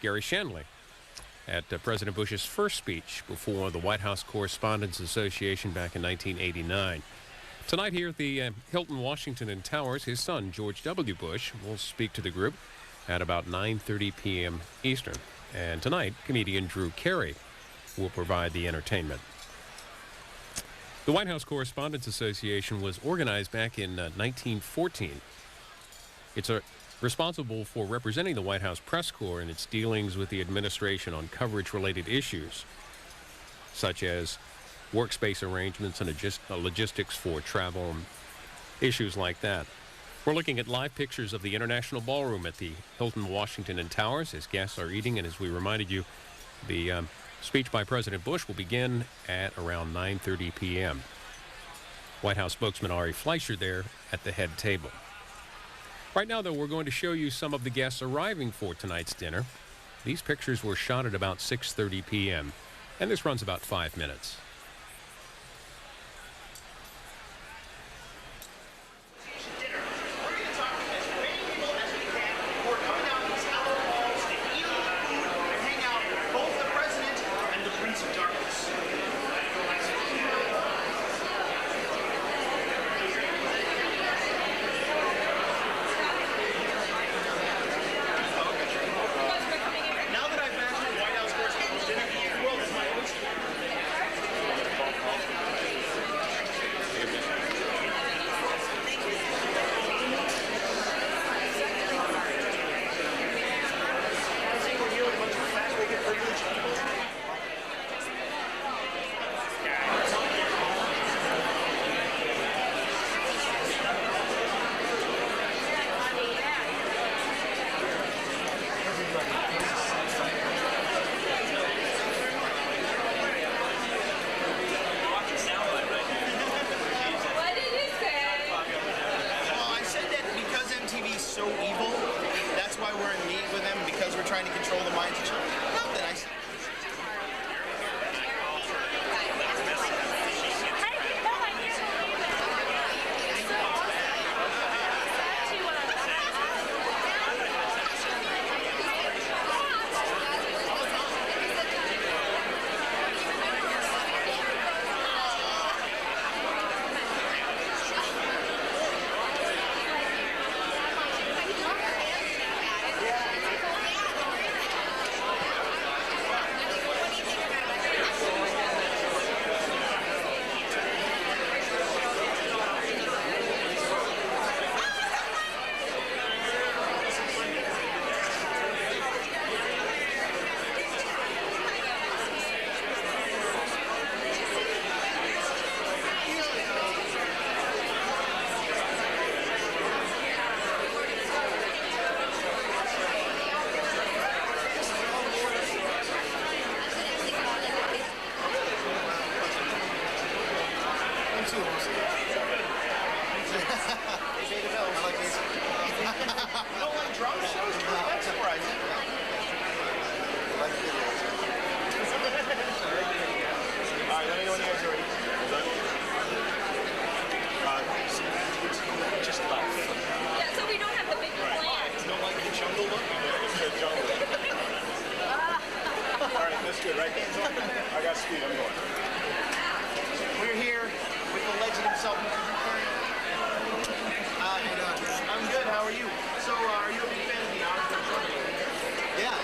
Gary Shanley at President Bush's first speech before the White House Correspondents Association back in 1989. Tonight here at the Hilton Washington and Towers, his son, George W. Bush, will speak to the group at about 9:30 p.m. Eastern. And tonight, comedian Drew Carey will provide the entertainment. The White House Correspondents Association was organized back in 1914. It's responsible for representing the White House press corps in its dealings with the administration on coverage-related issues, such as workspace arrangements and logistics for travel, issues like that. We're looking at live pictures of the International Ballroom at the Hilton Washington and Towers as guests are eating, and as we reminded you, the speech by President Bush will begin at around 9:30 p.m. White House spokesman Ari Fleischer there at the head table. Right now, though, we're going to show you some of the guests arriving for tonight's dinner. These pictures were shot at about 6:30 p.m., and this runs about 5 minutes. So evil. That's why we're in league with them, because we're trying to control the minds of children. Not that I... Good, right? I got speed, I'm going. We're here with the legend himself, Mr. Drew Carey. I'm good, how are you? So, are you a big fan of the Oscars? Yeah.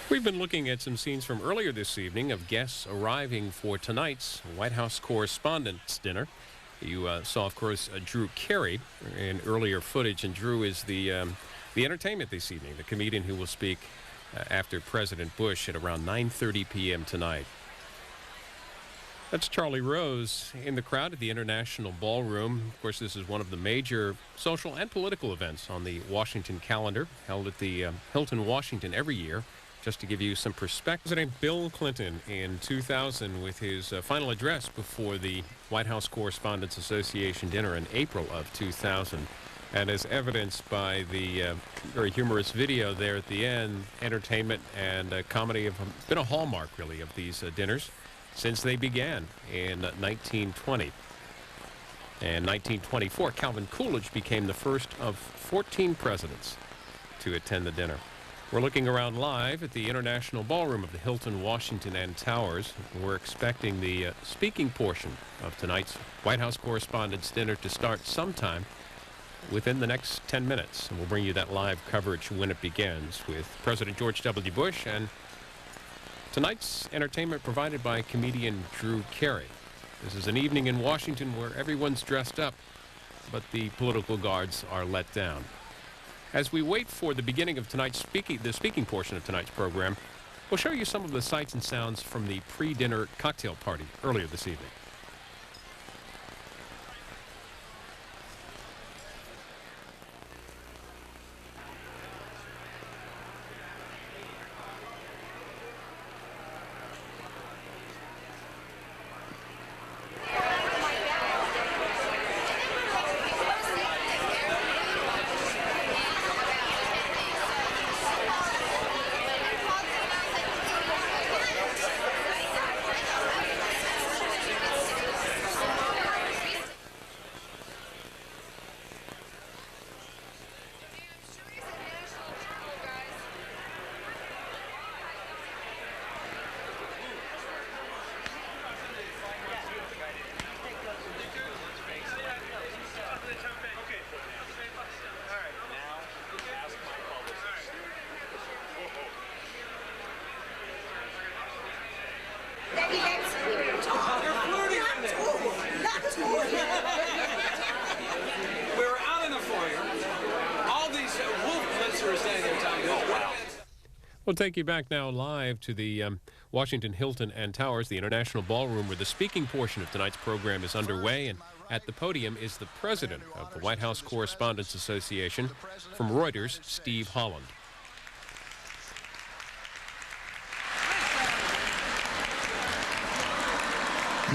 We've been looking at some scenes from earlier this evening of guests arriving for tonight's White House Correspondents' dinner. You saw, of course, Drew Carey in earlier footage, and Drew is the entertainment this evening, the comedian who will speak after President Bush at around 9:30 p.m. tonight. That's Charlie Rose in the crowd at the International Ballroom. Of course, this is one of the major social and political events on the Washington calendar, held at the Hilton, Washington every year. Just to give you some perspective, President Bill Clinton in 2000 with his final address before the White House Correspondents Association dinner in April of 2000. And as evidenced by the very humorous video there at the end, entertainment and comedy have been a hallmark, really, of these dinners since they began in 1920. And 1924, Calvin Coolidge became the first of 14 presidents to attend the dinner. We're looking around live at the International Ballroom of the Hilton, Washington and Towers. We're expecting the speaking portion of tonight's White House Correspondents' dinner to start sometime within the next 10 minutes. And we'll bring you that live coverage when it begins with President George W. Bush and tonight's entertainment provided by comedian Drew Carey. This is an evening in Washington where everyone's dressed up, but the political guards are let down. As we wait for the beginning of tonight's speaking portion of tonight's program, we'll show you some of the sights and sounds from the pre-dinner cocktail party earlier this evening. We'll take you back now live to the Washington Hilton and Towers, the International Ballroom, where the speaking portion of tonight's program is underway. And at the podium is the president of the White House Correspondents Association, from Reuters, Steve Holland.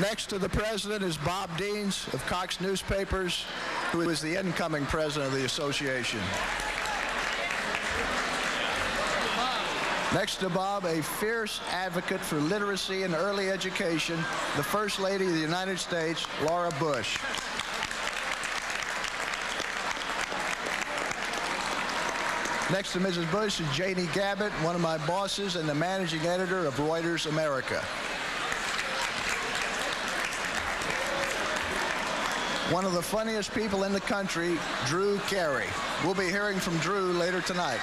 Next to the president is Bob Deans of Cox Newspapers, who is the incoming president of the association. Next to Bob, a fierce advocate for literacy and early education, the First Lady of the United States, Laura Bush. Next to Mrs. Bush is Janie Gabbett, one of my bosses and the managing editor of Reuters America. One of the funniest people in the country, Drew Carey. We'll be hearing from Drew later tonight.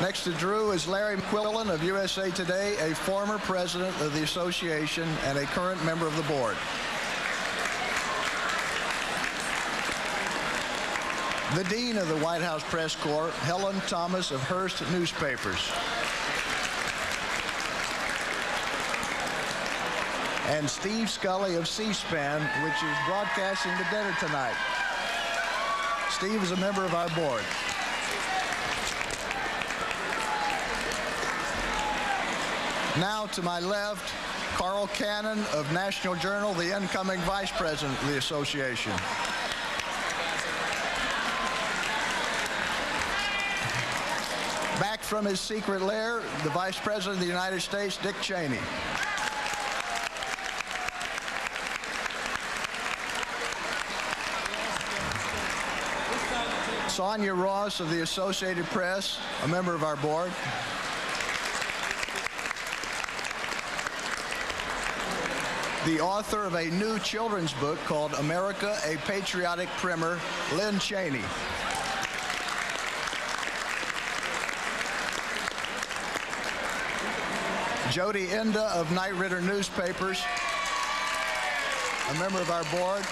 Next to Drew is Larry McQuillan of USA Today, a former president of the association and a current member of the board. The Dean of the White House Press Corps, Helen Thomas of Hearst Newspapers. And Steve Scully of C-SPAN, which is broadcasting the dinner tonight. Steve is a member of our board. Now to my left, Carl Cannon of National Journal, the incoming vice president of the association. Back from his secret lair, the vice president of the United States, Dick Cheney. Sonia Ross of the Associated Press, a member of our board. The author of a new children's book called America, a Patriotic Primer, Lynn Cheney. Jody Enda of Knight Ridder Newspapers, a member of our board.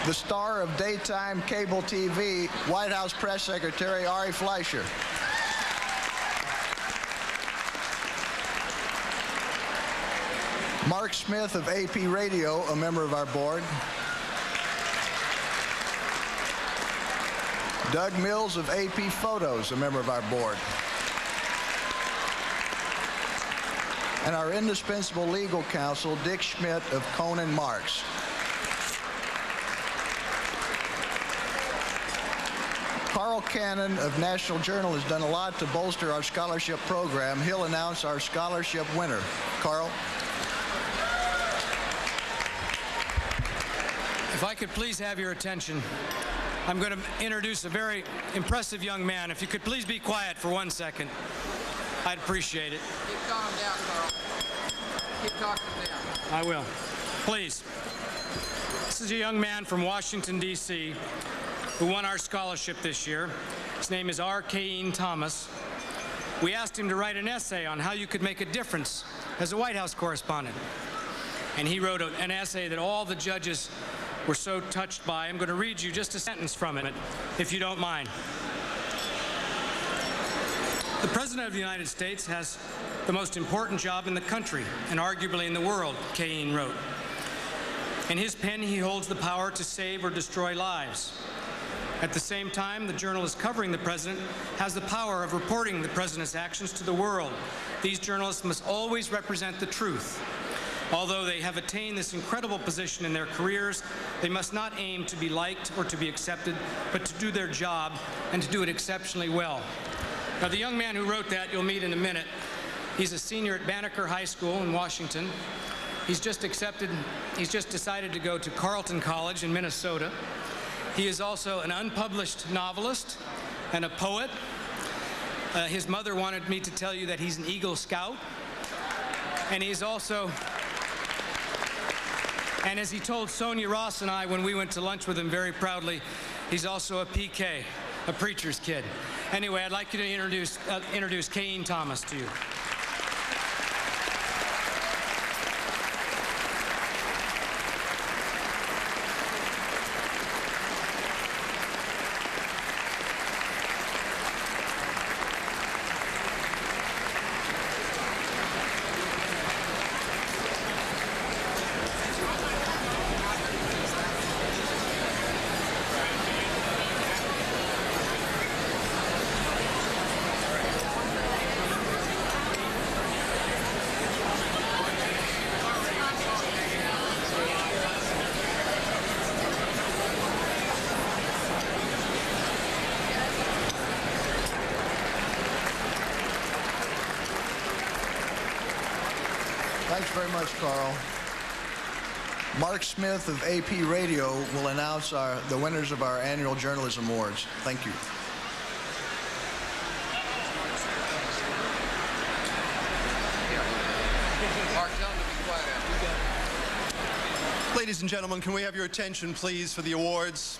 The star of daytime cable TV, White House Press Secretary Ari Fleischer. Mark Smith of AP Radio, a member of our board. Doug Mills of AP Photos, a member of our board. And our indispensable legal counsel, Dick Schmidt of Cohen & Marks. Carl Cannon of National Journal has done a lot to bolster our scholarship program. He'll announce our scholarship winner. Carl? If I could please have your attention, I'm going to introduce a very impressive young man. If you could please be quiet for 1 second, I'd appreciate it. Keep calm down, Carl. Keep talking down. I will. Please. This is a young man from Washington, D.C., who won our scholarship this year. His name is R. Cain Thomas. We asked him to write an essay on how you could make a difference as a White House correspondent. And he wrote an essay that all the judges were so touched by. I'm going to read you just a sentence from it, if you don't mind. The President of the United States has the most important job in the country, and arguably in the world, Cain wrote. In his pen, he holds the power to save or destroy lives. At the same time, the journalist covering the President has the power of reporting the President's actions to the world. These journalists must always represent the truth. Although they have attained this incredible position in their careers, they must not aim to be liked or to be accepted, but to do their job and to do it exceptionally well. Now, the young man who wrote that you'll meet in a minute. He's a senior at Banneker High School in Washington. He's just decided to go to Carleton College in Minnesota. He is also an unpublished novelist and a poet. His mother wanted me to tell you that he's an Eagle Scout. And he's also, and as he told Sonia Ross and I when we went to lunch with him very proudly, he's also a PK, a preacher's kid. Anyway, I'd like you to introduce Cain Thomas to you. Thanks very much, Carl. Mark Smith of AP Radio will announce the winners of our annual Journalism Awards. Thank you. Mark, tell him to be quiet. Ladies and gentlemen, can we have your attention, please, for the awards?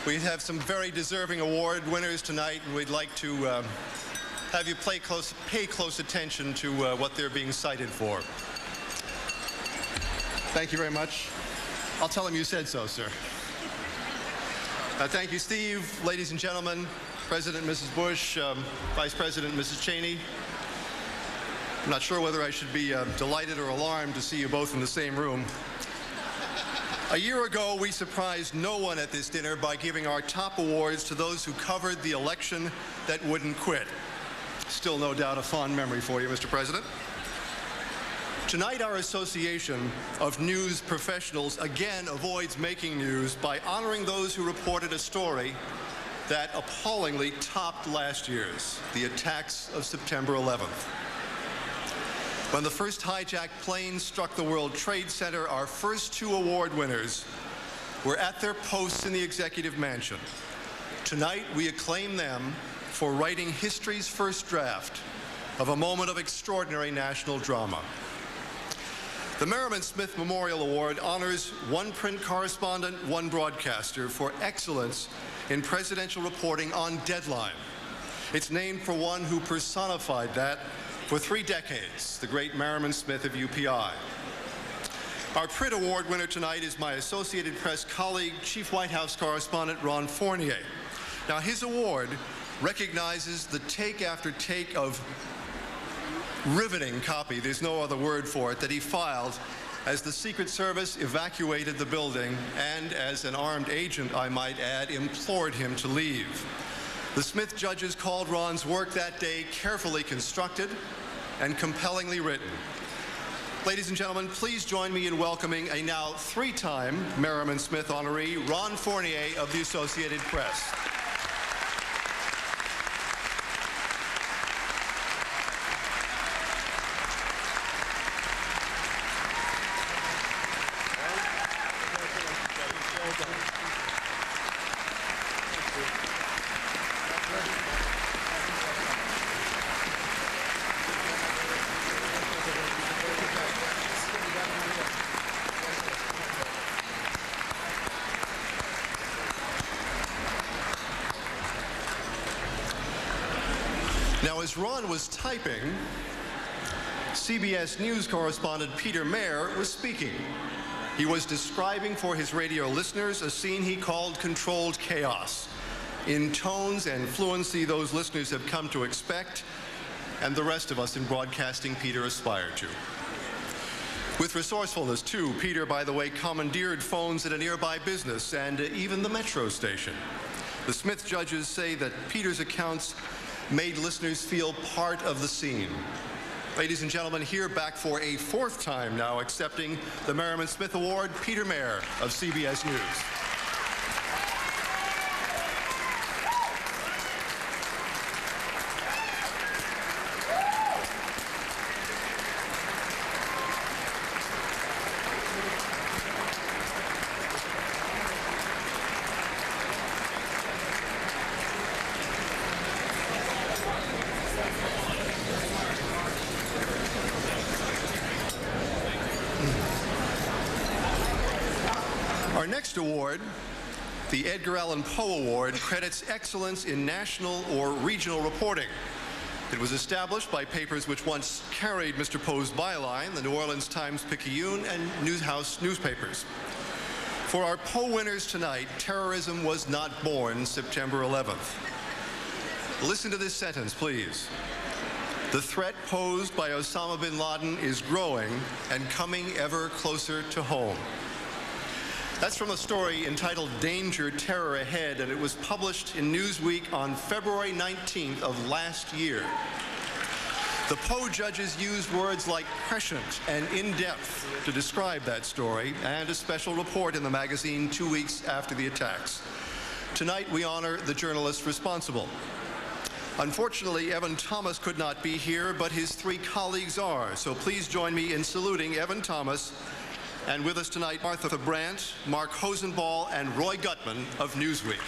We have some very deserving award winners tonight, and we'd like to have you pay close attention to what they're being cited for. Thank you very much. I'll tell him you said so, sir. Thank you, Steve. Ladies and gentlemen, President Mrs. Bush, Vice President Mrs. Cheney. I'm not sure whether I should be delighted or alarmed to see you both in the same room. A year ago, we surprised no one at this dinner by giving our top awards to those who covered the election that wouldn't quit. Still no doubt a fond memory for you, Mr. President. Tonight, our Association of News Professionals again avoids making news by honoring those who reported a story that appallingly topped last year's, the attacks of September 11th. When the first hijacked plane struck the World Trade Center, our first two award winners were at their posts in the Executive Mansion. Tonight, we acclaim them for writing history's first draft of a moment of extraordinary national drama. The Merriman Smith Memorial Award honors one print correspondent, one broadcaster for excellence in presidential reporting on deadline. It's named for one who personified that for 3 decades, the great Merriman Smith of UPI. Our print award winner tonight is my Associated Press colleague, Chief White House Correspondent Ron Fournier. Now, his award recognizes the take after take of riveting copy, there's no other word for it, that he filed as the Secret Service evacuated the building and, as an armed agent, I might add, implored him to leave. The Smith judges called Ron's work that day carefully constructed and compellingly written. Ladies and gentlemen, please join me in welcoming a now 3-time Merriman Smith honoree, Ron Fournier of the Associated Press. Now, as Ron was typing, CBS News correspondent Peter Mayer was speaking. He was describing for his radio listeners a scene he called controlled chaos, in tones and fluency those listeners have come to expect, and the rest of us in broadcasting Peter aspire to. With resourcefulness, too, Peter, by the way, commandeered phones at a nearby business and even the metro station. The Smith judges say that Peter's accounts made listeners feel part of the scene. Ladies and gentlemen, here back for a 4th time now accepting the Merriman Smith Award, Peter Mayer of CBS News. Our next award, the Edgar Allan Poe Award, credits excellence in national or regional reporting. It was established by papers which once carried Mr. Poe's byline, the New Orleans Times-Picayune and Newshouse newspapers. For our Poe winners tonight, terrorism was not born September 11th. Listen to this sentence, please. The threat posed by Osama bin Laden is growing and coming ever closer to home. That's from a story entitled Danger, Terror Ahead, and it was published in Newsweek on February 19th of last year. The Poe judges used words like prescient and in-depth to describe that story, and a special report in the magazine 2 weeks after the attacks. Tonight, we honor the journalists responsible. Unfortunately, Evan Thomas could not be here, but his three colleagues are. So please join me in saluting Evan Thomas. And with us tonight, Martha Brandt, Mark Hosenball, and Roy Gutman of Newsweek.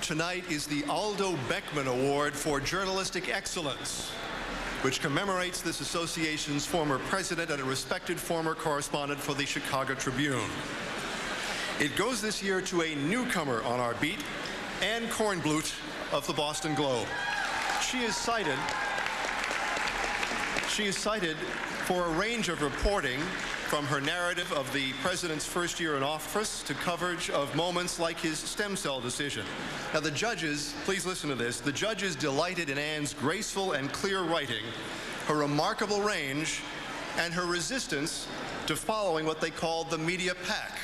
Tonight is the Aldo Beckman Award for Journalistic Excellence, which commemorates this association's former president and a respected former correspondent for the Chicago Tribune. It goes this year to a newcomer on our beat, Anne Kornblut of the Boston Globe. She is cited for a range of reporting, from her narrative of the president's first year in office to coverage of moments like his stem cell decision. Now, the judges, please listen to this, the judges delighted in Anne's graceful and clear writing, her remarkable range, and her resistance to following what they called the media pack.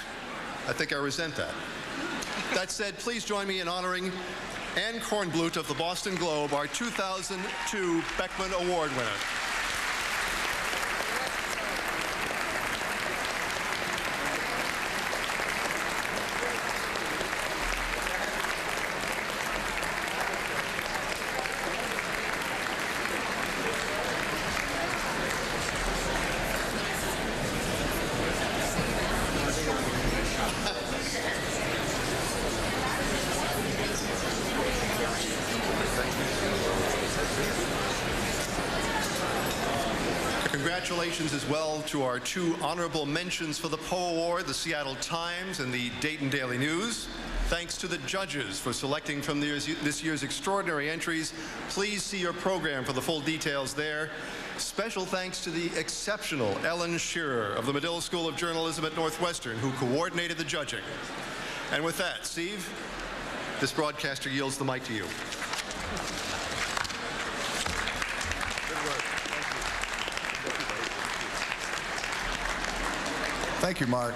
I think I resent that. That said, please join me in honoring Anne Kornblut of the Boston Globe, our 2002 Beckman Award winner. Congratulations as well to our two honorable mentions for the Poe Award, the Seattle Times and the Dayton Daily News. Thanks to the judges for selecting from this year's extraordinary entries. Please see your program for the full details there. Special thanks to the exceptional Ellen Shearer of the Medill School of Journalism at Northwestern, who coordinated the judging. And with that, Steve, this broadcaster yields the mic to you. Thank you, Mark.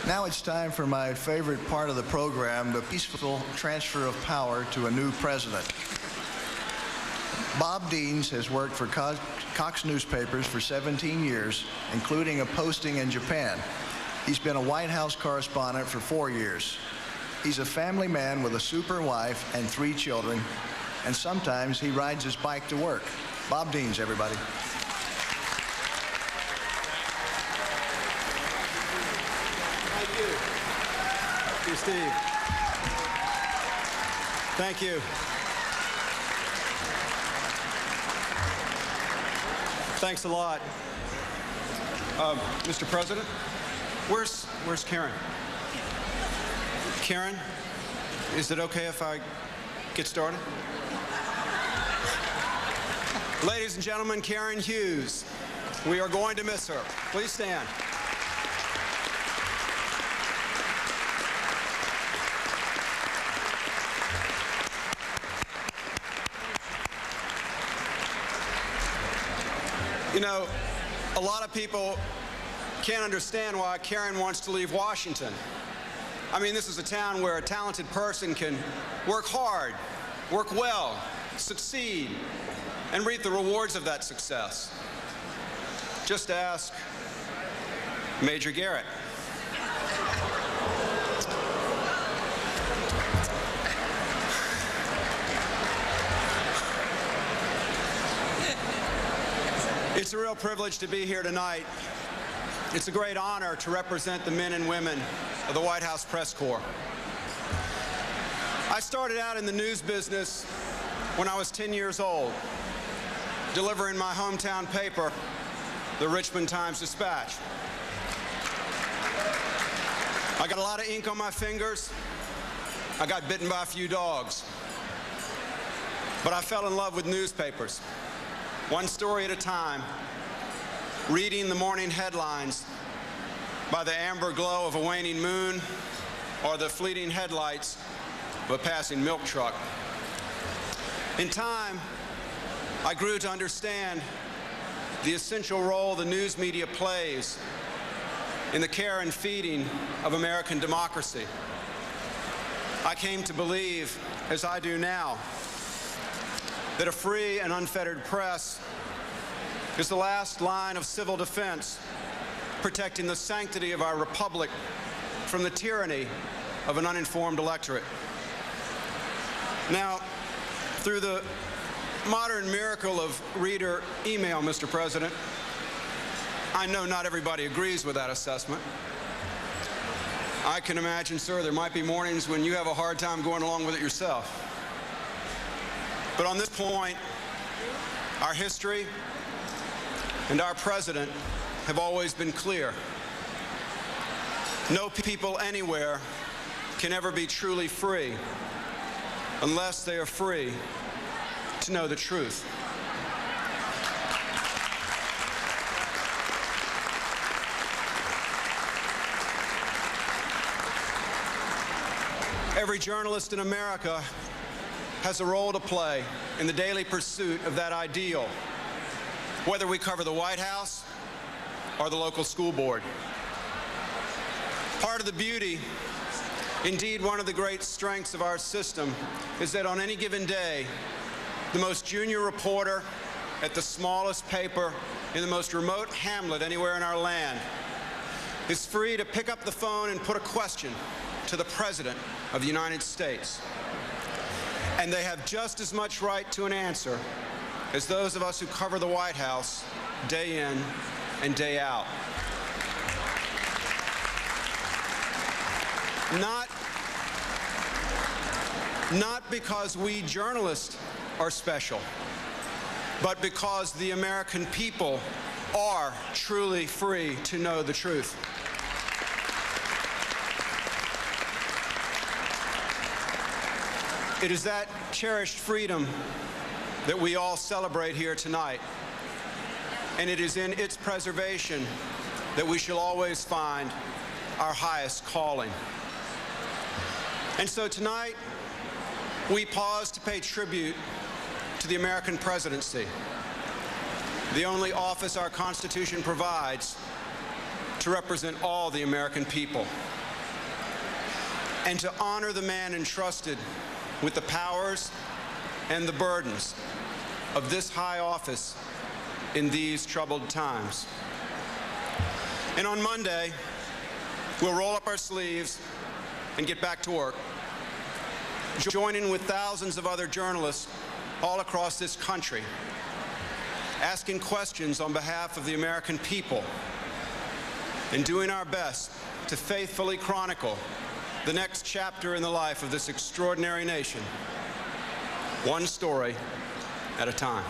Now it's time for my favorite part of the program, the peaceful transfer of power to a new president. Bob Deans has worked for Cox Newspapers for 17 years, including a posting in Japan. He's been a White House correspondent for 4 years. He's a family man with a super wife and 3 children, and sometimes he rides his bike to work. Bob Deans, everybody. Steve. Thank you. Thanks a lot. Mr. President, where's Karen? Karen, is it okay if I get started? Ladies and gentlemen, Karen Hughes. We are going to miss her. Please stand. You know, a lot of people can't understand why Karen wants to leave Washington. I mean, this is a town where a talented person can work hard, work well, succeed, and reap the rewards of that success. Just ask Major Garrett. It's a real privilege to be here tonight. It's a great honor to represent the men and women of the White House Press Corps. I started out in the news business when I was 10 years old, delivering my hometown paper, the Richmond Times-Dispatch. I got a lot of ink on my fingers, I got bitten by a few dogs. But I fell in love with newspapers, one story at a time, reading the morning headlines by the amber glow of a waning moon or the fleeting headlights of a passing milk truck. In time, I grew to understand the essential role the news media plays in the care and feeding of American democracy. I came to believe, as I do now, that a free and unfettered press is the last line of civil defense, protecting the sanctity of our republic from the tyranny of an uninformed electorate. Now, through the modern miracle of reader email, Mr. President, I know not everybody agrees with that assessment. I can imagine, sir, there might be mornings when you have a hard time going along with it yourself. But on this point, our history and our president have always been clear. No people anywhere can ever be truly free unless they are free to know the truth. Every journalist in America has a role to play in the daily pursuit of that ideal, whether we cover the White House or the local school board. Part of the beauty, indeed one of the great strengths of our system, is that on any given day, the most junior reporter at the smallest paper in the most remote hamlet anywhere in our land is free to pick up the phone and put a question to the President of the United States. And they have just as much right to an answer as those of us who cover the White House day in and day out. Not because we journalists are special, but because the American people are truly free to know the truth. It is that cherished freedom that we all celebrate here tonight, and it is in its preservation that we shall always find our highest calling. And so tonight, we pause to pay tribute to the American presidency, the only office our Constitution provides to represent all the American people, and to honor the man entrusted with the powers and the burdens of this high office in these troubled times. And on Monday, we'll roll up our sleeves and get back to work, joining with thousands of other journalists all across this country, asking questions on behalf of the American people and doing our best to faithfully chronicle the next chapter in the life of this extraordinary nation, one story at a time.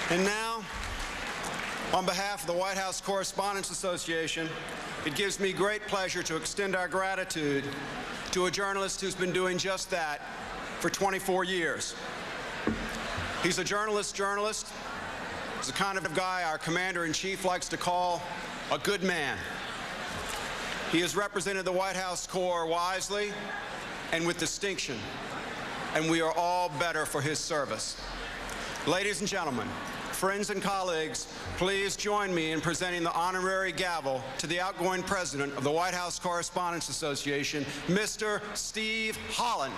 And now, on behalf of the White House Correspondents Association, it gives me great pleasure to extend our gratitude to a journalist who's been doing just that for 24 years. He's a journalist. He's the kind of guy our Commander-in-Chief likes to call a good man. He has represented the White House Corps wisely and with distinction, and we are all better for his service. Ladies and gentlemen, friends and colleagues, please join me in presenting the honorary gavel to the outgoing president of the White House Correspondents Association, Mr. Steve Holland.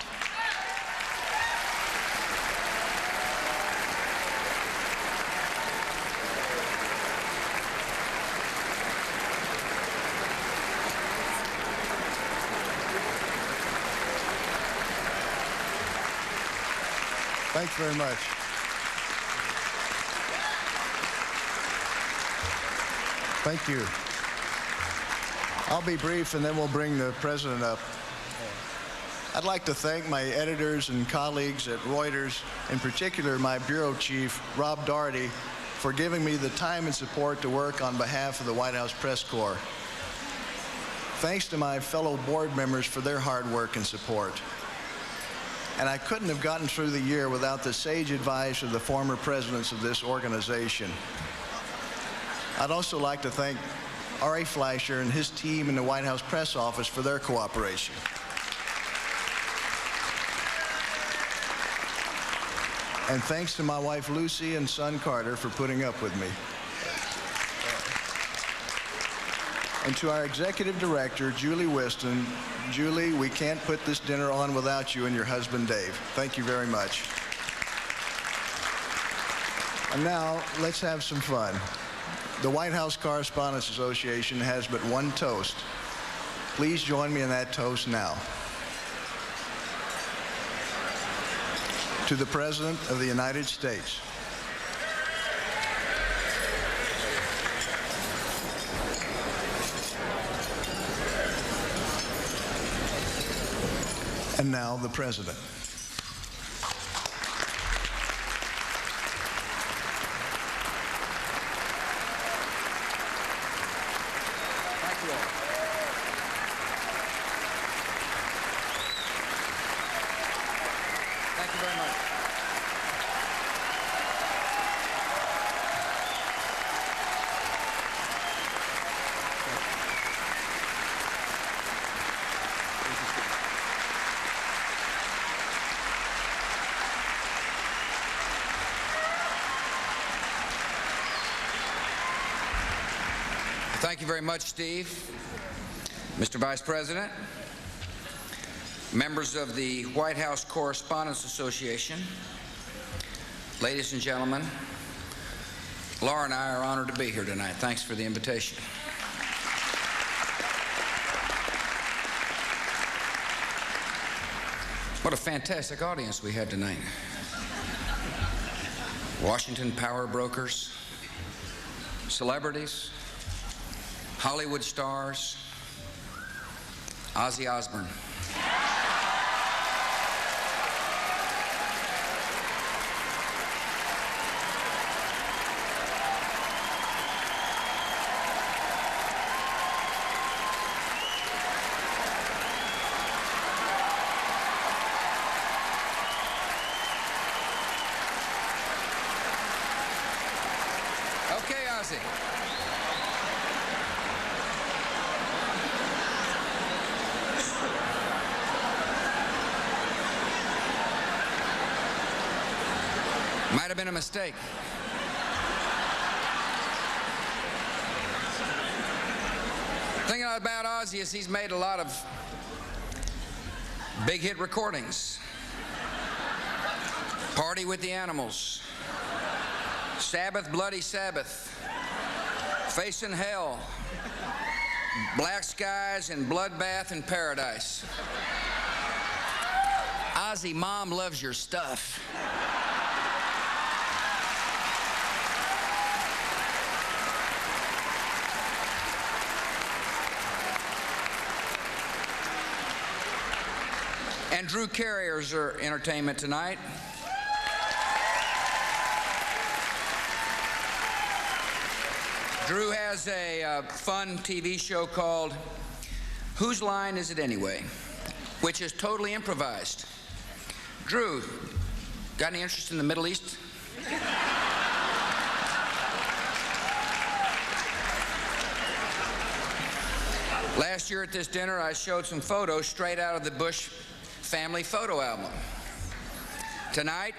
Thanks very much. Thank you. I'll be brief, and then we'll bring the president up. I'd like to thank my editors and colleagues at Reuters, in particular my bureau chief, Rob Doherty, for giving me the time and support to work on behalf of the White House Press Corps. Thanks to my fellow board members for their hard work and support. And I couldn't have gotten through the year without the sage advice of the former presidents of this organization. I'd also like to thank R.A. Fleischer and his team in the White House Press Office for their cooperation. And thanks to my wife Lucy and son Carter for putting up with me. And to our executive director, Julie Whiston. Julie, we can't put this dinner on without you and your husband, Dave. Thank you very much. And now, let's have some fun. The White House Correspondents Association has but one toast. Please join me in that toast now. To the President of the United States. And now the President. Thank you all. Thank you very much. Thank you very much, Steve. Mr. Vice President, members of the White House Correspondents Association, ladies and gentlemen, Laura and I are honored to be here tonight. Thanks for the invitation. What a fantastic audience we have tonight. Washington power brokers, celebrities, Hollywood stars, Ozzy Osbourne. Okay, Ozzy. Might have been a mistake. The thing about Ozzy is he's made a lot of big hit recordings. Party with the Animals, Sabbath, Bloody Sabbath, Facing Hell, Black Skies, and Bloodbath in Paradise. Ozzy, Mom loves your stuff. And Drew Carrier's our entertainment tonight. Drew has a fun TV show called Whose Line Is It Anyway?, which is totally improvised. Drew, got any interest in the Middle East? Last year at this dinner, I showed some photos straight out of the Bush family photo album. Tonight,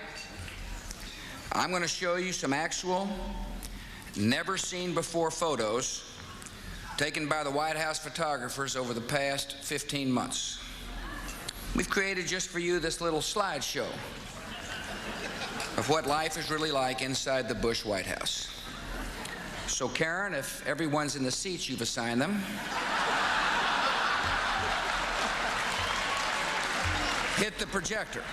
I'm going to show you some actual, never-seen-before photos taken by the White House photographers over the past 15 months. We've created just for you this little slideshow of what life is really like inside the Bush White House. So, Karen, if everyone's in the seats you've assigned them, hit the projector.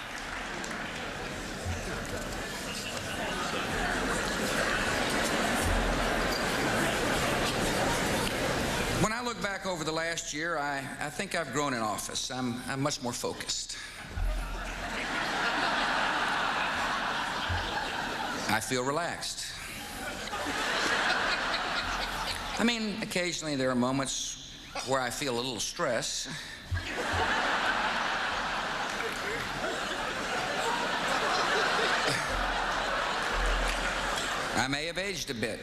When I look back over the last year, I think I've grown in office. I'm much more focused. I feel relaxed. I mean, occasionally there are moments where I feel a little stress. I may have aged a bit.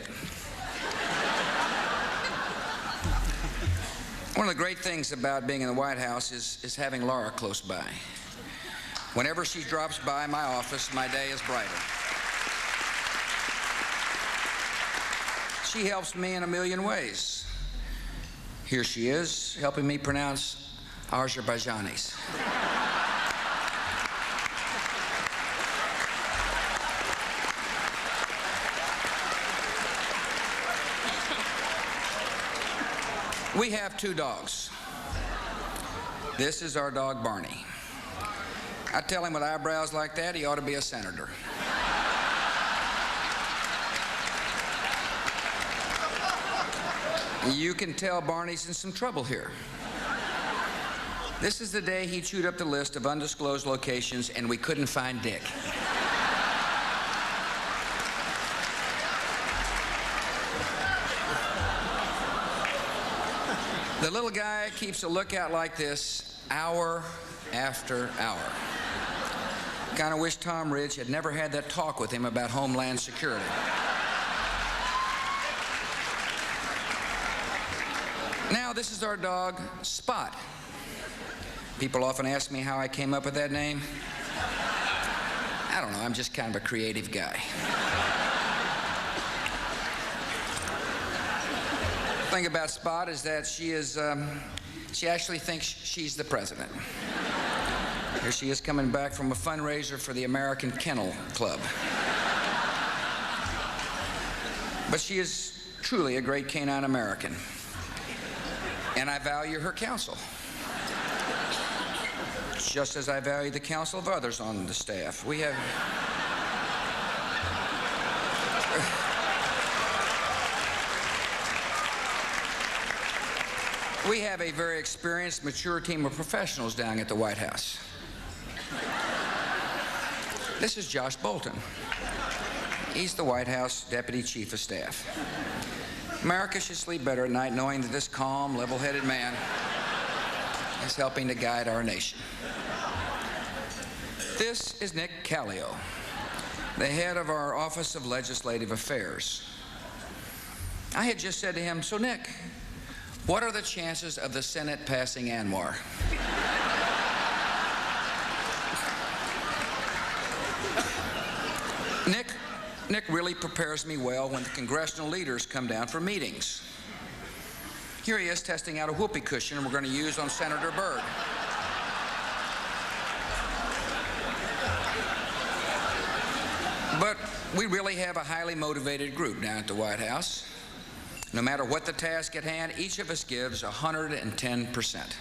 One of the great things about being in the White House is having Laura close by. Whenever she drops by my office, my day is brighter. She helps me in a million ways. Here she is, helping me pronounce Azerbaijanis. We have 2 dogs. This is our dog, Barney. I tell him with eyebrows like that, he ought to be a senator. You can tell Barney's in some trouble here. This is the day he chewed up the list of undisclosed locations and we couldn't find Dick. The little guy keeps a lookout like this hour after hour. Kind of wish Tom Ridge had never had that talk with him about Homeland Security. Now, this is our dog, Spot. People often ask me how I came up with that name. I don't know, I'm just kind of a creative guy. The thing about Spot is that she actually thinks she's the president. Here she is coming back from a fundraiser for the American Kennel Club. But she is truly a great canine American. And I value her counsel. Just as I value the counsel of others on the staff. We have a very experienced, mature team of professionals down at the White House. This is Josh Bolton. He's the White House Deputy Chief of Staff. America should sleep better at night knowing that this calm, level-headed man is helping to guide our nation. This is Nick Callio, the head of our Office of Legislative Affairs. I had just said to him, "So Nick, what are the chances of the Senate passing Anwar?" Nick really prepares me well when the congressional leaders come down for meetings. Here he is testing out a whoopee cushion we're going to use on Senator Byrd. But we really have a highly motivated group down at the White House. No matter what the task at hand, each of us gives 110%.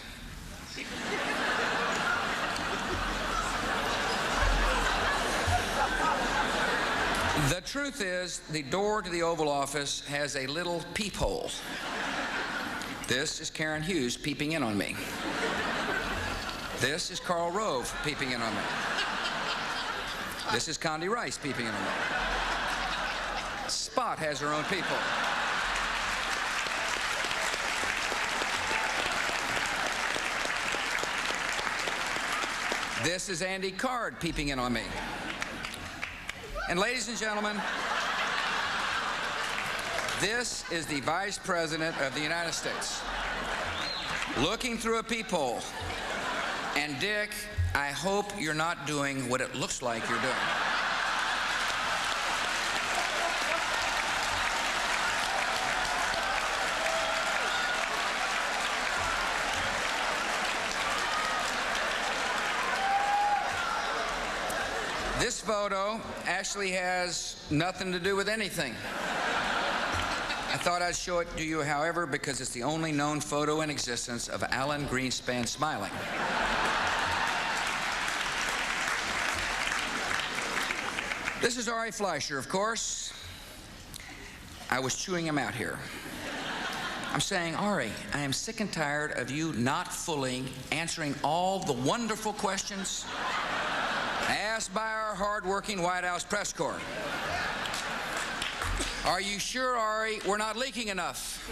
The truth is, the door to the Oval Office has a little peephole. This is Karen Hughes peeping in on me. This is Karl Rove peeping in on me. This is Condi Rice peeping in on me. Spot has her own people. This is Andy Card peeping in on me. And ladies and gentlemen, this is the Vice President of the United States looking through a peephole. And Dick, I hope you're not doing what it looks like you're doing. This photo actually has nothing to do with anything. I thought I'd show it to you, however, because it's the only known photo in existence of Alan Greenspan smiling. This is Ari Fleischer, of course. I was chewing him out here. I'm saying, Ari, I am sick and tired of you not fully answering all the wonderful questions asked by our hard-working White House press corps. Are you sure, Ari, we're not leaking enough?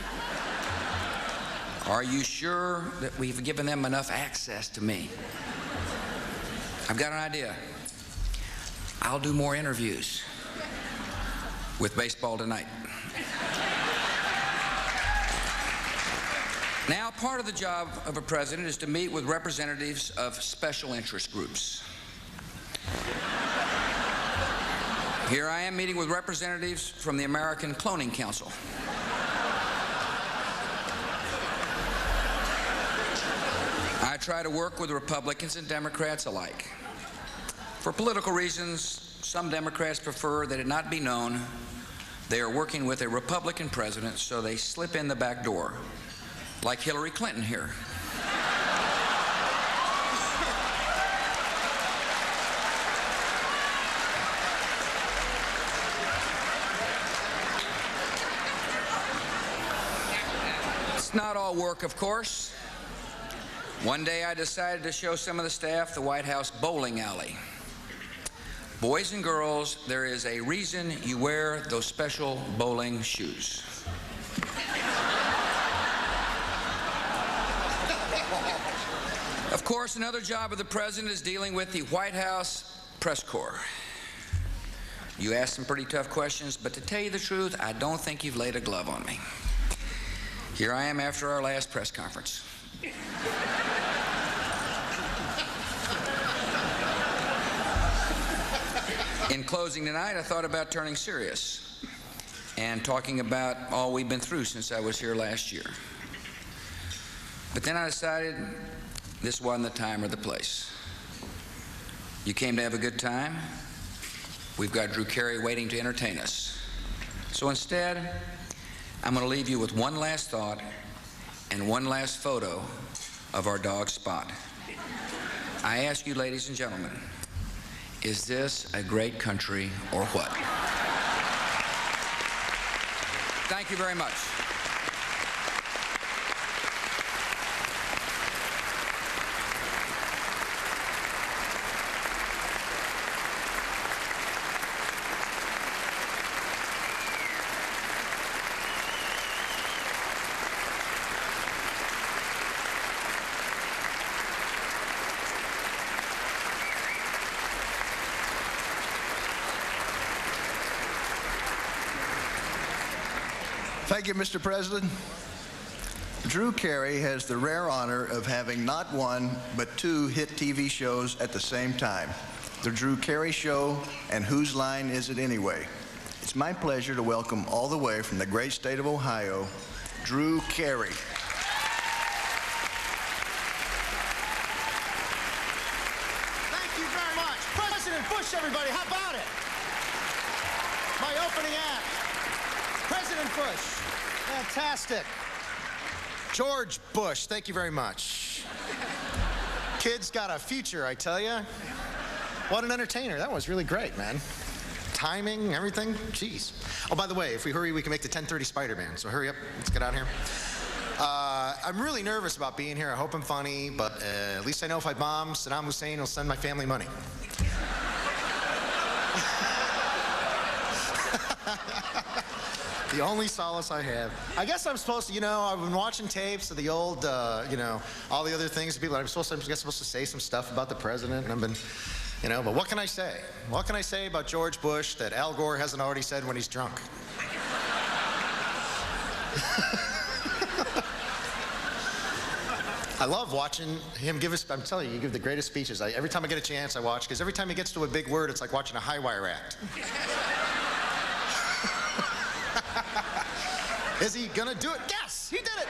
Are you sure that we've given them enough access to me? I've got an idea. I'll do more interviews with Baseball Tonight. Now, part of the job of a president is to meet with representatives of special interest groups. Here I am meeting with representatives from the American Cloning Council. I try to work with Republicans and Democrats alike. For political reasons, some Democrats prefer that it not be known they are working with a Republican president, so they slip in the back door, like Hillary Clinton here. It's not all work, of course. One day I decided to show some of the staff the White House bowling alley. Boys and girls, there is a reason you wear those special bowling shoes. Of course, another job of the president is dealing with the White House press corps. You asked some pretty tough questions, but to tell you the truth, I don't think you've laid a glove on me. Here I am after our last press conference. In closing tonight, I thought about turning serious and talking about all we've been through since I was here last year. But then I decided this wasn't the time or the place. You came to have a good time. We've got Drew Carey waiting to entertain us. So instead, I'm going to leave you with one last thought and one last photo of our dog Spot. I ask you, ladies and gentlemen, is this a great country or what? Thank you very much. Thank you, Mr. President. Drew Carey has the rare honor of having not one, but two hit TV shows at the same time. The Drew Carey Show and Whose Line Is It Anyway? It's my pleasure to welcome all the way from the great state of Ohio, Drew Carey. Thank you very much. President Bush, everybody, how about it? My opening act, President Bush. Fantastic. George Bush, thank you very much. Kid's got a future, I tell you. What an entertainer. That was really great, man. Timing, everything, jeez. Oh, by the way, if we hurry, we can make the 10:30 Spider-Man, so hurry up, let's get out of here. I'm really nervous about being here. I hope I'm funny, but at least I know if I bomb, Saddam Hussein will send my family money. The only solace I have. I guess I'm supposed to, I've been watching tapes of the old, all the other things. People, I'm supposed to say some stuff about the president, and I've been, but what can I say? What can I say about George Bush that Al Gore hasn't already said when he's drunk? I love watching him give us, I'm telling you, you give the greatest speeches. Every time I get a chance, I watch, because every time he gets to a big word, it's like watching a high wire act. Is he gonna do it? Yes, he did it.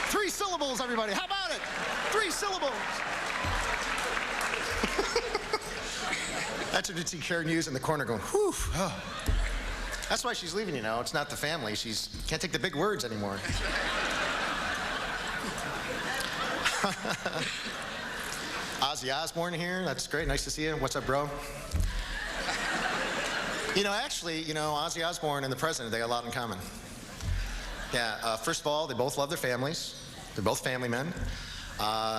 3 syllables, everybody. How about it? 3 syllables. That's what you see Karen Hughes in the corner going, whew. Oh. That's why she's leaving, It's not the family. Can't take the big words anymore. Ozzy Osbourne here. That's great. Nice to see you. What's up, bro? Actually, Ozzy Osbourne and the president, they got a lot in common. Yeah, first of all, they both love their families. They're both family men.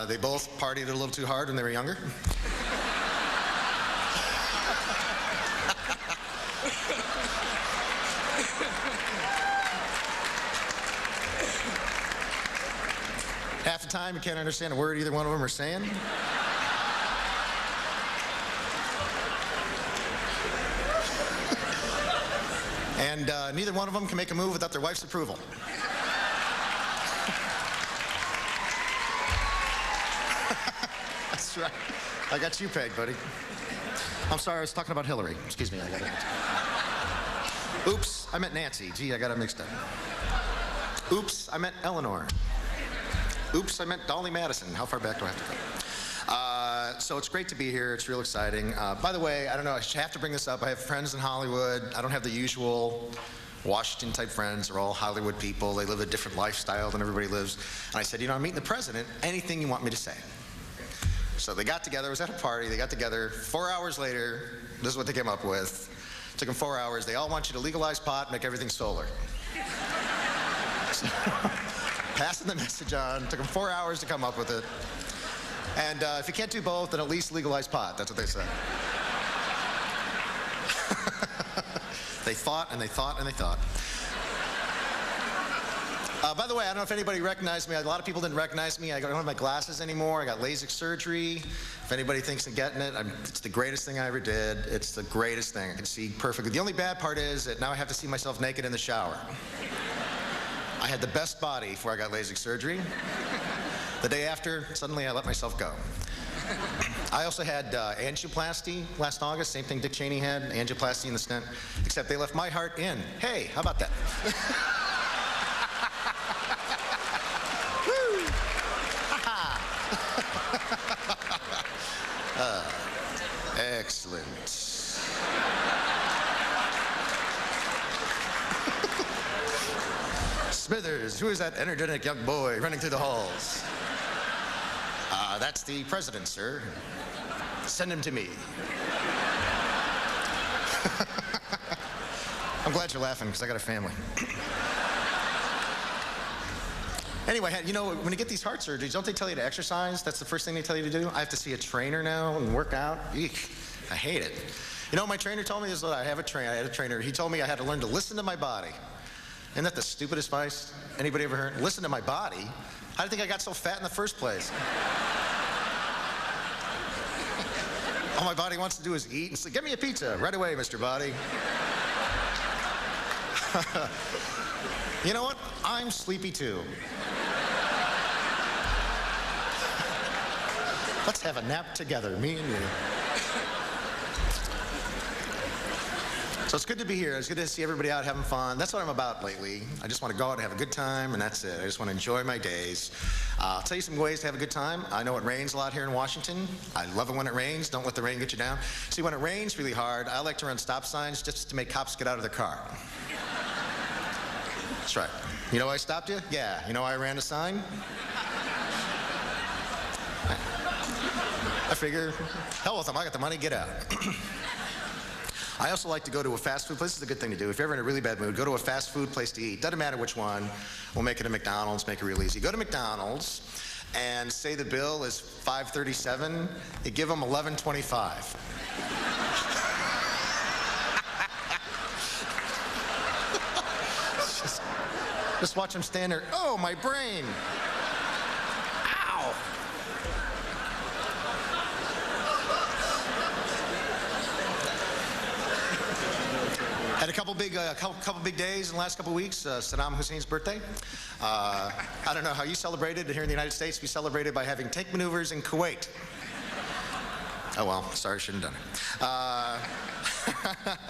They both partied a little too hard when they were younger. Half the time, you can't understand a word either one of them are saying. And neither one of them can make a move without their wife's approval. That's right. I got you pegged, buddy. I'm sorry, I was talking about Hillary. Excuse me, I got it. Oops, I meant Nancy. Gee, I got it mixed up. Oops, I meant Eleanor. Oops, I meant Dolly Madison. How far back do I have to go? So it's great to be here. It's real exciting. By the way, I don't know, I have to bring this up. I have friends in Hollywood. I don't have the usual Washington-type friends. They're all Hollywood people. They live a different lifestyle than everybody lives. And I said, you know, I'm meeting the president. Anything you want me to say. So they got together. It was at a party. They got together. 4 hours later, this is what they came up with. It took them 4 hours. They all want you to legalize pot and make everything solar. So, passing the message on. Took them 4 hours to come up with it. And if you can't do both, then at least legalize pot. That's what they said. They thought and they thought and they thought. By the way, I don't know if anybody recognized me. A lot of people didn't recognize me. I don't have my glasses anymore. I got LASIK surgery. If anybody thinks of getting it, it's the greatest thing I ever did. It's the greatest thing. I can see perfectly. The only bad part is that now I have to see myself naked in the shower. I had the best body before I got LASIK surgery. The day after, suddenly I let myself go. I also had angioplasty last August. Same thing Dick Cheney had, angioplasty in the stent, except they left my heart in. Hey, how about that? Woo! Excellent. Smithers, who is that energetic young boy running through the halls? That's the president, sir. Send him to me. I'm glad you're laughing, because I got a family. Anyway, you know, when you get these heart surgeries, don't they tell you to exercise? That's the first thing they tell you to do? I have to see a trainer now and work out. Eek, I hate it. You know what my trainer told me? This is what I had a trainer. He told me I had to learn to listen to my body. Isn't that the stupidest advice anybody ever heard? Listen to my body? How do you think I got so fat in the first place? All my body wants to do is eat and say, "Get me a pizza right away, Mr. Body." You know what? I'm sleepy too. Let's have a nap together, me and you. So it's good to be here. It's good to see everybody out having fun. That's what I'm about lately. I just want to go out and have a good time, and that's it. I just want to enjoy my days. I'll tell you some ways to have a good time. I know it rains a lot here in Washington. I love it when it rains. Don't let the rain get you down. See, when it rains really hard, I like to run stop signs just to make cops get out of their car. That's right. You know why I stopped you? Yeah. You know why I ran a sign? I figure, hell with them. I got the money. Get out. I also like to go to a fast food place. This is a good thing to do. If you're ever in a really bad mood, go to a fast food place to eat. Doesn't matter which one. We'll make it a McDonald's, make it real easy. Go to McDonald's and say the bill is $5.37. You give them $11.25. Just watch them stand there. Oh, my brain. Ow. Had a couple big days in the last couple weeks. Saddam Hussein's birthday. I don't know how you celebrated it here in the United States. We celebrated by having tank maneuvers in Kuwait. Oh well, sorry, shouldn't have done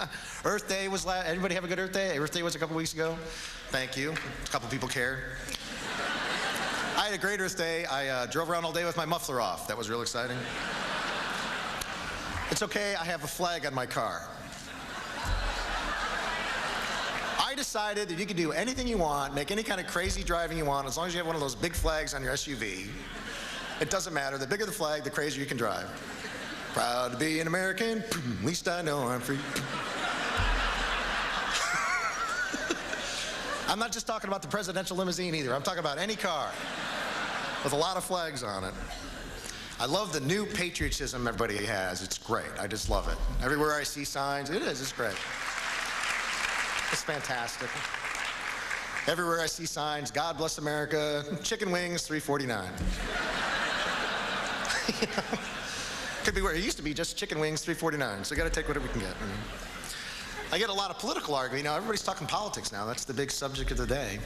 it. Earth Day was last. Anybody have a good Earth Day? Earth Day was a couple weeks ago. Thank you. A couple people care. I had a great Earth Day. I drove around all day with my muffler off. That was real exciting. It's okay. I have a flag on my car. I decided that you could do anything you want, make any kind of crazy driving you want, as long as you have one of those big flags on your SUV. It doesn't matter. The bigger the flag, the crazier you can drive. Proud to be an American. At least I know I'm free. I'm not just talking about the presidential limousine either. I'm talking about any car with a lot of flags on it. I love the new patriotism everybody has. It's great. I just love it. Everywhere I see signs, it's great. It's fantastic. Everywhere I see signs, God bless America, chicken wings, $3.49. You know? Could be where it used to be just chicken wings, $3.49. So you got to take whatever we can get. I get a lot of political argument. You know, everybody's talking politics now. That's the big subject of the day.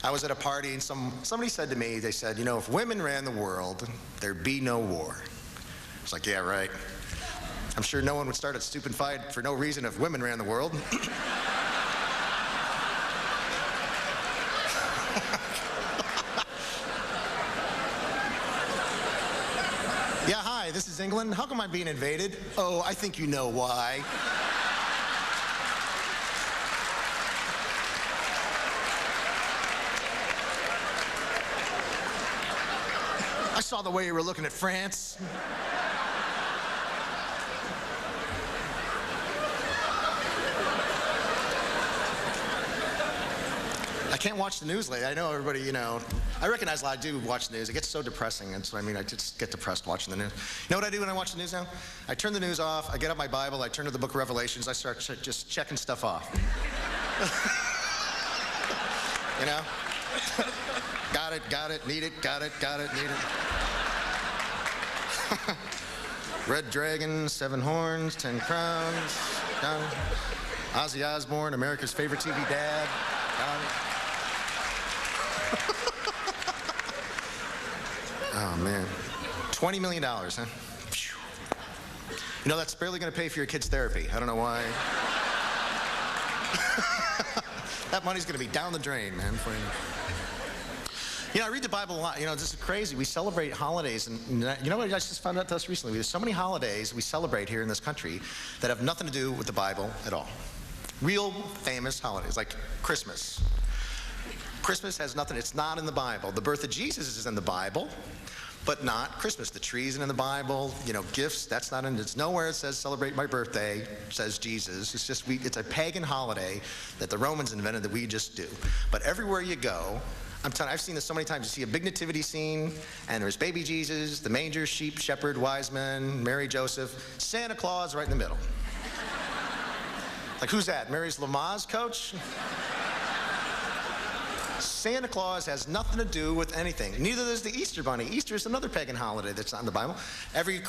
I was at a party and somebody said to me, they said, you know, if women ran the world, there'd be no war. It's like, yeah, right. I'm sure no one would start a stupid fight for no reason if women ran the world. Yeah, hi, this is England. How come I'm being invaded? Oh, I think you know why. I saw the way you were looking at France. I can't watch the news lately. I know everybody, you know, I recognize a lot. I do watch the news. It gets so depressing. That's what I mean. I just get depressed watching the news. You know what I do when I watch the news now? I turn the news off. I get out my Bible. I turn to the book of Revelations. I start just checking stuff off. You know? Got it, need it, got it, need it. Red Dragon, 7 horns, 10 crowns. Got it. Ozzy Osbourne, America's favorite TV dad. Got it. Oh, man. $20 million, huh? You know, that's barely going to pay for your kids' therapy. I don't know why. That money's going to be down the drain, man. You know, I read the Bible a lot. You know, this is crazy. We celebrate holidays. And you know what I just found out to us recently? There's so many holidays we celebrate here in this country that have nothing to do with the Bible at all. Real famous holidays, like Christmas. Christmas has nothing, it's not in the Bible. The birth of Jesus is in the Bible, but not Christmas. The tree isn't in the Bible, you know, gifts, that's not in, it's nowhere it says celebrate my birthday, it says Jesus. It's just, it's a pagan holiday that the Romans invented that we just do. But everywhere you go, I'm telling you, I've seen this so many times. You see a big nativity scene, and there's baby Jesus, the manger, sheep, shepherd, wise men, Mary, Joseph, Santa Claus right in the middle. Like, who's that? Mary's Lamaze coach? Santa Claus has nothing to do with anything. Neither does the Easter Bunny. Easter is another pagan holiday that's not in the Bible. Every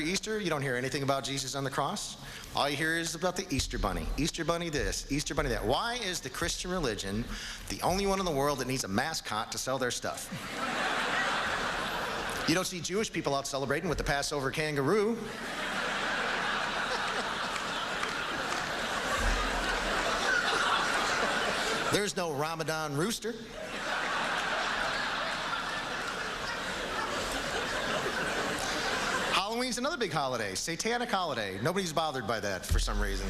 Easter, you don't hear anything about Jesus on the cross. All you hear is about the Easter Bunny. Easter Bunny this, Easter Bunny that. Why is the Christian religion the only one in the world that needs a mascot to sell their stuff? You don't see Jewish people out celebrating with the Passover kangaroo. There's no Ramadan rooster. Halloween's another big holiday, satanic holiday. Nobody's bothered by that for some reason.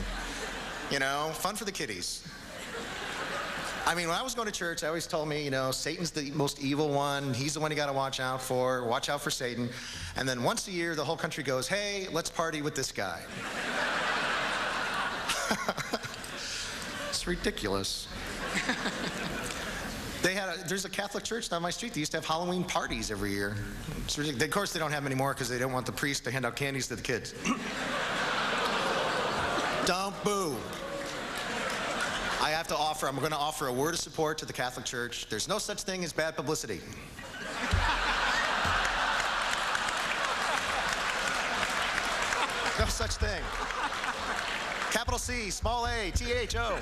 You know, fun for the kiddies. I mean, when I was going to church, I always told me, you know, Satan's the most evil one. He's the one you got to watch out for. Watch out for Satan. And then once a year, the whole country goes, hey, let's party with this guy. It's ridiculous. There's a Catholic church down my street. They used to have Halloween parties every year. It's ridiculous. Of course, they don't have them anymore because they don't want the priest to hand out candies to the kids. Don't boo. I'm going to offer a word of support to the Catholic Church. There's no such thing as bad publicity. No such thing. Capital C, small a, T-H-O.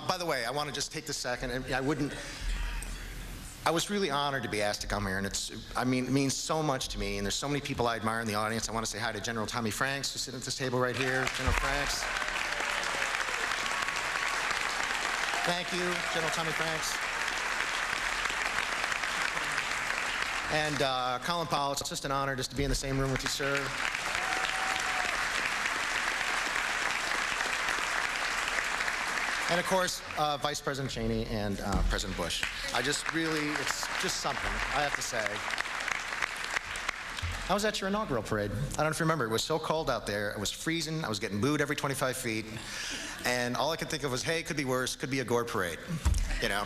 By the way, I want to just take this second, and I was really honored to be asked to come here, and it means so much to me, and there's so many people I admire in the audience. I want to say hi to General Tommy Franks, who's sitting at this table right here. General Franks. Thank you, General Tommy Franks. And Colin Powell, it's just an honor just to be in the same room with you, sir. And of course, Vice President Cheney and President Bush. It's just something, I have to say. I was at your inaugural parade. I don't know if you remember. It was so cold out there. It was freezing. I was getting booed every 25 feet. And all I could think of was, hey, it could be worse. Could be a gore parade. You know?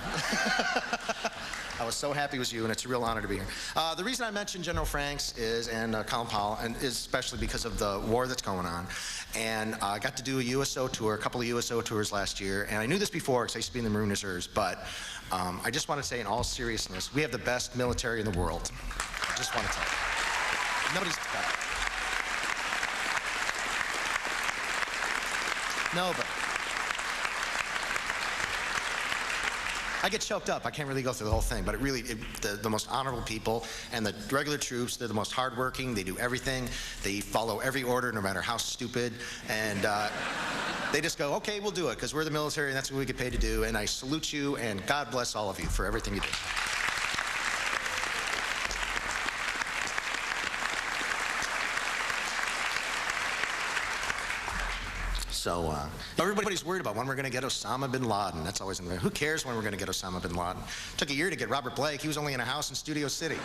I was so happy it was you, and it's a real honor to be here. The reason I mentioned General Franks is, and Colin Powell, and is especially because of the war that's going on. And I got to do a USO tour, a couple of USO tours last year. And I knew this before because I used to be in the Marine Reserves. But I just want to say in all seriousness, we have the best military in the world. I just want to tell you. Nobody's better. No, but I get choked up. I can't really go through the whole thing, but it really, the most honorable people and the regular troops, they're the most hardworking. They do everything. They follow every order, no matter how stupid. And they just go, okay, we'll do it, because we're the military, and that's what we get paid to do. And I salute you, and God bless all of you for everything you do. So everybody's worried about when we're going to get Osama bin Laden. That's always in there. Who cares when we're going to get Osama bin Laden? It took a year to get Robert Blake. He was only in a house in Studio City.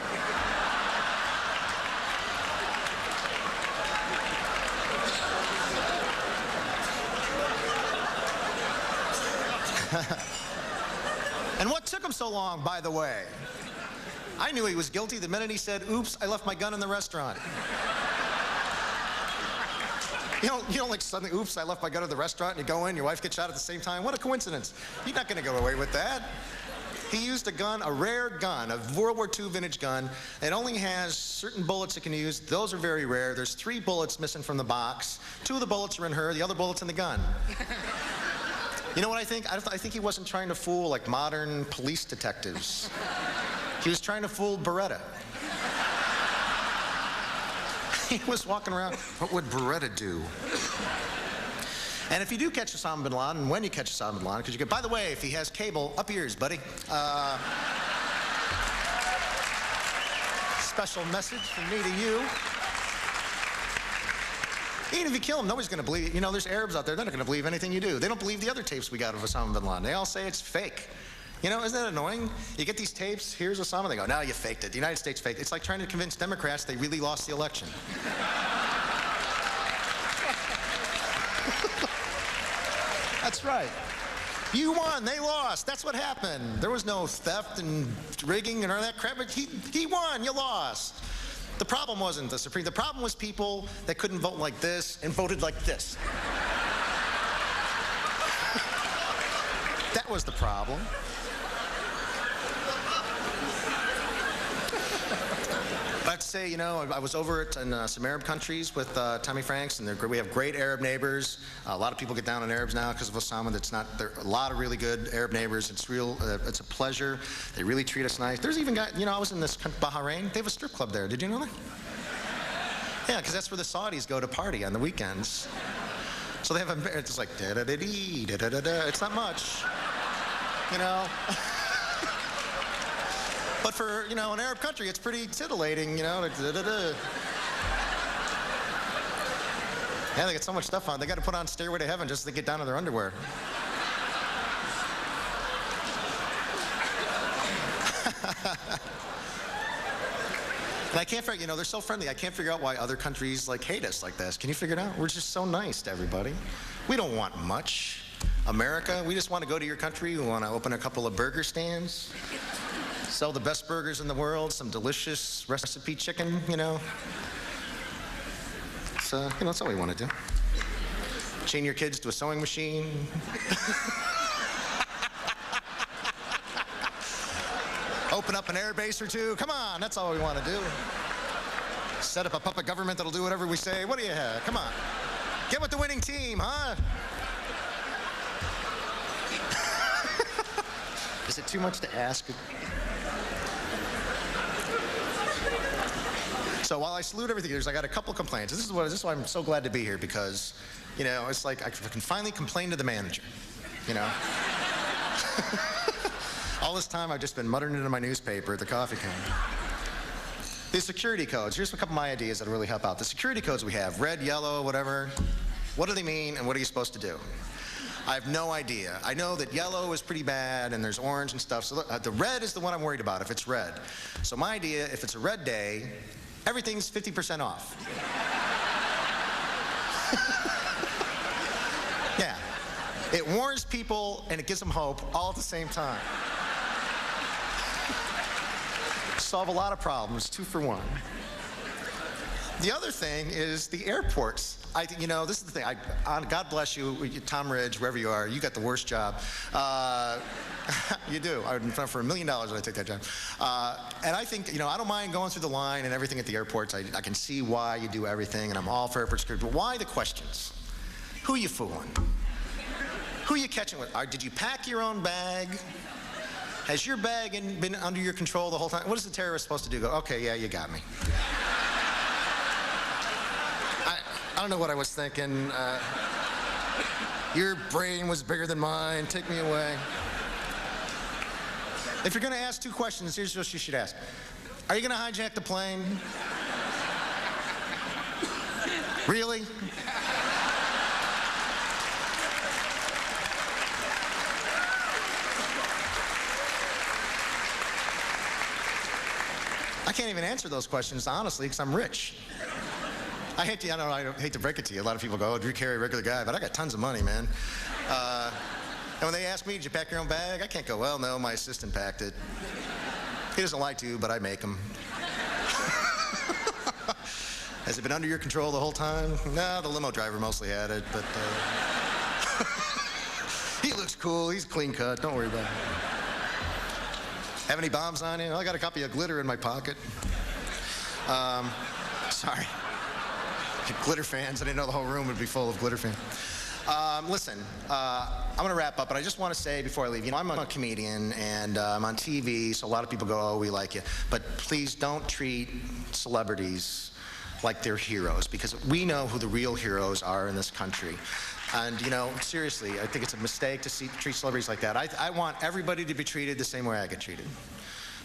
And what took him so long, by the way? I knew he was guilty the minute he said, oops, I left my gun in the restaurant. You don't like suddenly, oops, I left my gun at the restaurant, and you go in, your wife gets shot at the same time. What a coincidence. You're not going to go away with that. He used a gun, a rare gun, a World War II vintage gun. It only has certain bullets it can use. Those are very rare. There's 3 bullets missing from the box. 2 of the bullets are in her, the other bullet's in the gun. You know what I think? I think he wasn't trying to fool like modern police detectives. He was trying to fool Beretta. He was walking around, what would Beretta do? And if you do catch Osama bin Laden, when you catch Osama bin Laden, because you get, by the way, if he has cable, up yours, buddy. Special message from me to you. Even if you kill him, nobody's going to believe it. You know, there's Arabs out there, they're not going to believe anything you do. They don't believe the other tapes we got of Osama bin Laden. They all say it's fake. You know, isn't that annoying? You get these tapes, here's Osama, they go, no, you faked it. The United States faked it. It's like trying to convince Democrats they really lost the election. That's right. You won, they lost. That's what happened. There was no theft and rigging and all that crap. But he won, you lost. The problem wasn't the Supreme. The problem was people that couldn't vote like this and voted like this. That was the problem. I have to say, you know, I was over in some Arab countries with Tommy Franks, and we have great Arab neighbors. A lot of people get down on Arabs now because of Osama. There are a lot of really good Arab neighbors. It's a pleasure. They really treat us nice. There's even got, you know, I was in this Bahrain. They have a strip club there. Did you know that? Yeah, because that's where the Saudis go to party on the weekends. So they have it's like da-da-da-dee, da-da-da-da. It's not much, you know. But for, you know, an Arab country, it's pretty titillating, you know. Da-da-da. Yeah, they got so much stuff on. They got to put on Stairway to Heaven just to get down to their underwear. And I can't figure, you know, they're so friendly. I can't figure out why other countries like hate us like this. Can you figure it out? We're just so nice to everybody. We don't want much. America, we just want to go to your country. We want to open a couple of burger stands. Sell the best burgers in the world, some delicious recipe chicken, you know. So, you know, that's all we want to do. Chain your kids to a sewing machine. Open up an air base or 2. Come on, that's all we want to do. Set up a puppet government that'll do whatever we say. What do you have? Come on. Get with the winning team, huh? Is it too much to ask? So while I salute everything, I got a couple complaints. This is why I'm so glad to be here, because, you know, it's like I can finally complain to the manager, you know. All this time I've just been muttering into my newspaper at the coffee counter. The security codes. Here's a couple of my ideas that'll really help out. The security codes we have, red, yellow, whatever. What do they mean, and what are you supposed to do? I have no idea. I know that yellow is pretty bad, and there's orange and stuff. So the red is the one I'm worried about, if it's red. So my idea, if it's a red day, everything's 50% off. Yeah. It warns people and it gives them hope all at the same time. Solve a lot of problems, 2 for 1. The other thing is the airports. You know, this is the thing. God bless you, Tom Ridge, wherever you are. You got the worst job. You do. I would for $1 million when I take that job. And I think, you know, I don't mind going through the line and everything at the airports. I can see why you do everything, and I'm all for airport security. But why the questions? Who you fooling? Who you catching with? Did you pack your own bag? Has your bag been under your control the whole time? What is the terrorist supposed to do? Go, okay, yeah, you got me. I don't know what I was thinking. Your brain was bigger than mine. Take me away. If you're going to ask 2 questions, here's what you should ask. Are you going to hijack the plane? Really? I can't even answer those questions, honestly, because I'm rich. I hate to break it to you. A lot of people go, oh, Drew Carey, regular guy, but I got tons of money, man. And when they ask me, did you pack your own bag? I can't go, well, no, my assistant packed it. He doesn't like to, but I make him. Has it been under your control the whole time? No, the limo driver mostly had it, but he looks cool. He's clean cut. Don't worry about it. Have any bombs on you? Well, I got a copy of Glitter in my pocket. Sorry. Glitter fans. I didn't know the whole room would be full of Glitter fans. Listen, I'm going to wrap up, but I just want to say before I leave, you know, I'm a comedian, and I'm on TV, so a lot of people go, oh, we like you. But please don't treat celebrities like they're heroes, because we know who the real heroes are in this country. And, you know, seriously, I think it's a mistake to treat celebrities like that. I want everybody to be treated the same way I get treated.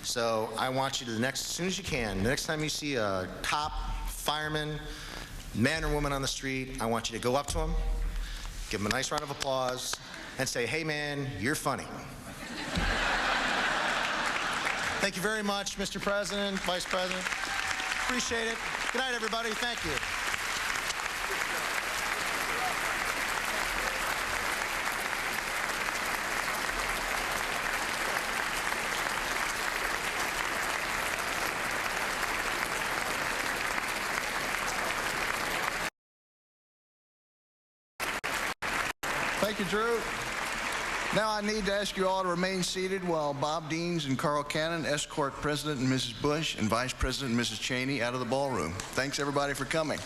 So I want you to, as soon as you can, the next time you see a cop, fireman, man or woman on the street, I want you to go up to him, give him a nice round of applause, and say, hey, man, you're funny. Thank you very much, Mr. President, Vice President. Appreciate it. Good night, everybody. Thank you. Thank you, Drew. Now I need to ask you all to remain seated while Bob Deans and Carl Cannon escort President and Mrs. Bush and Vice President and Mrs. Cheney out of the ballroom. Thanks, everybody, for coming.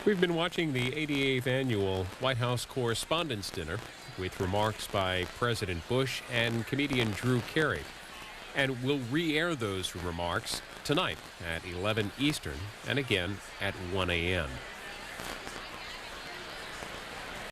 We've been watching the 88th annual White House Correspondents' Dinner with remarks by President Bush and comedian Drew Carey. And we'll re-air those remarks tonight at 11 Eastern and again at 1 a.m.